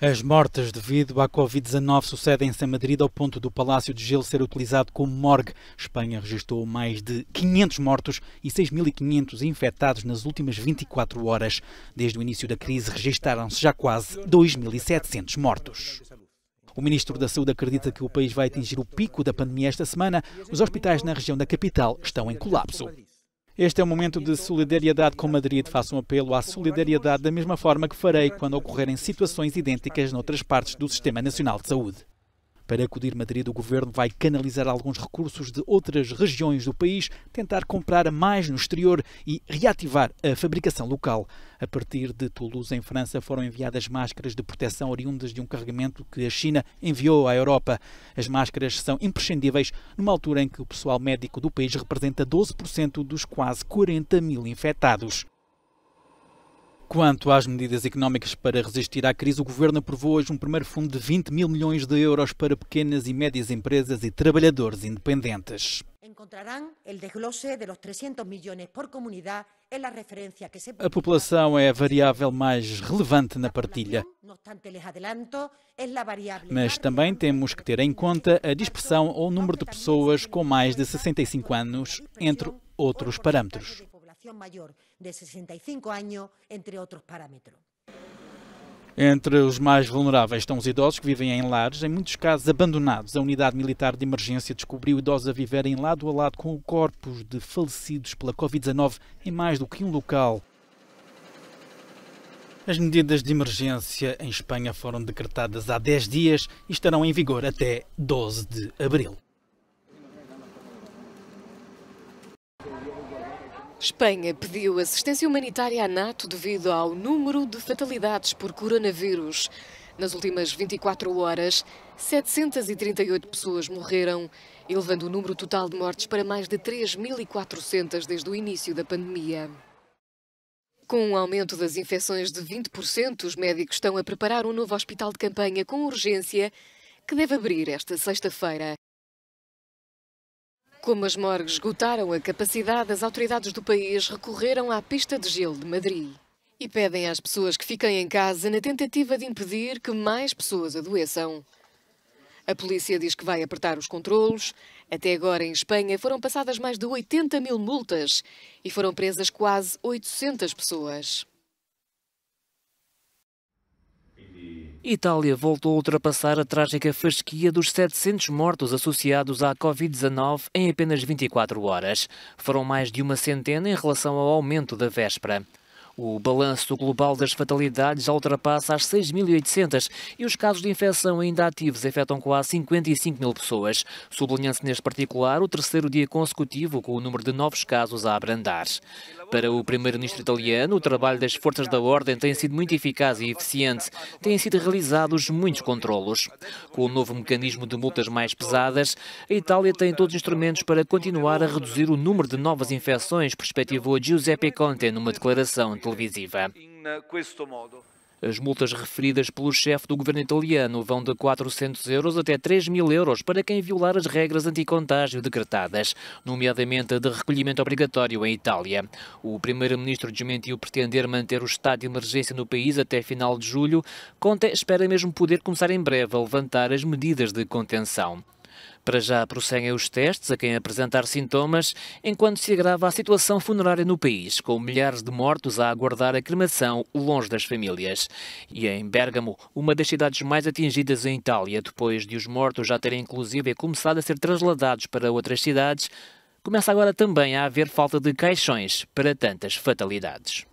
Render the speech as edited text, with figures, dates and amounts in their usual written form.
As mortes devido à Covid-19 sucedem-se em Madrid ao ponto do Palácio de Gelo ser utilizado como morgue. Espanha registrou mais de 500 mortos e 6.500 infectados nas últimas 24 horas. Desde o início da crise registaram-se já quase 2.700 mortos. O Ministro da Saúde acredita que o país vai atingir o pico da pandemia esta semana. Os hospitais na região da capital estão em colapso. Este é um momento de solidariedade com Madrid. Faço um apelo à solidariedade da mesma forma que farei quando ocorrerem situações idênticas noutras partes do Sistema Nacional de Saúde. Para acudir Madrid, o governo vai canalizar alguns recursos de outras regiões do país, tentar comprar mais no exterior e reativar a fabricação local. A partir de Toulouse, em França, foram enviadas máscaras de proteção oriundas de um carregamento que a China enviou à Europa. As máscaras são imprescindíveis numa altura em que o pessoal médico do país representa 12% dos quase 40 mil infectados. Quanto às medidas económicas para resistir à crise, o Governo aprovou hoje um primeiro fundo de 20 mil milhões de euros para pequenas e médias empresas e trabalhadores independentes. A população é a variável mais relevante na partilha, mas também temos que ter em conta a dispersão ou o número de pessoas com mais de 65 anos, entre outros parâmetros. Entre os mais vulneráveis estão os idosos que vivem em lares, em muitos casos abandonados. A unidade militar de emergência descobriu idosos a viverem lado a lado com corpos de falecidos pela Covid-19 em mais do que um local. As medidas de emergência em Espanha foram decretadas há 10 dias e estarão em vigor até 12 de abril. Espanha pediu assistência humanitária à NATO devido ao número de fatalidades por coronavírus. Nas últimas 24 horas, 738 pessoas morreram, elevando o número total de mortes para mais de 3.400 desde o início da pandemia. Com um aumento das infecções de 20%, os médicos estão a preparar um novo hospital de campanha com urgência que deve abrir esta sexta-feira. Como as morgues esgotaram a capacidade, as autoridades do país recorreram à pista de gelo de Madrid e pedem às pessoas que fiquem em casa na tentativa de impedir que mais pessoas adoeçam. A polícia diz que vai apertar os controlos. Até agora, em Espanha, foram passadas mais de 80 mil multas e foram presas quase 800 pessoas. Itália voltou a ultrapassar a trágica fasquia dos 700 mortos associados à Covid-19 em apenas 24 horas. Foram mais de uma centena em relação ao aumento da véspera. O balanço global das fatalidades já ultrapassa as 6.800 e os casos de infecção ainda ativos afetam quase 55 mil pessoas, sublinhando-se neste particular o terceiro dia consecutivo com o número de novos casos a abrandar. Para o primeiro-ministro italiano, o trabalho das forças da ordem tem sido muito eficaz e eficiente. Têm sido realizados muitos controlos. Com o novo mecanismo de multas mais pesadas, a Itália tem todos os instrumentos para continuar a reduzir o número de novas infecções, perspectivou Giuseppe Conte numa declaração televisiva. As multas referidas pelo chefe do governo italiano vão de 400 euros até 3.000 euros para quem violar as regras anti-contágio decretadas, nomeadamente a de recolhimento obrigatório em Itália. O primeiro-ministro desmentiu pretender manter o estado de emergência no país até final de julho. Conte espera mesmo poder começar em breve a levantar as medidas de contenção. Para já prosseguem os testes a quem apresentar sintomas, enquanto se agrava a situação funerária no país, com milhares de mortos a aguardar a cremação longe das famílias. E em Bérgamo, uma das cidades mais atingidas em Itália, depois de os mortos já terem inclusive começado a ser trasladados para outras cidades, começa agora também a haver falta de caixões para tantas fatalidades.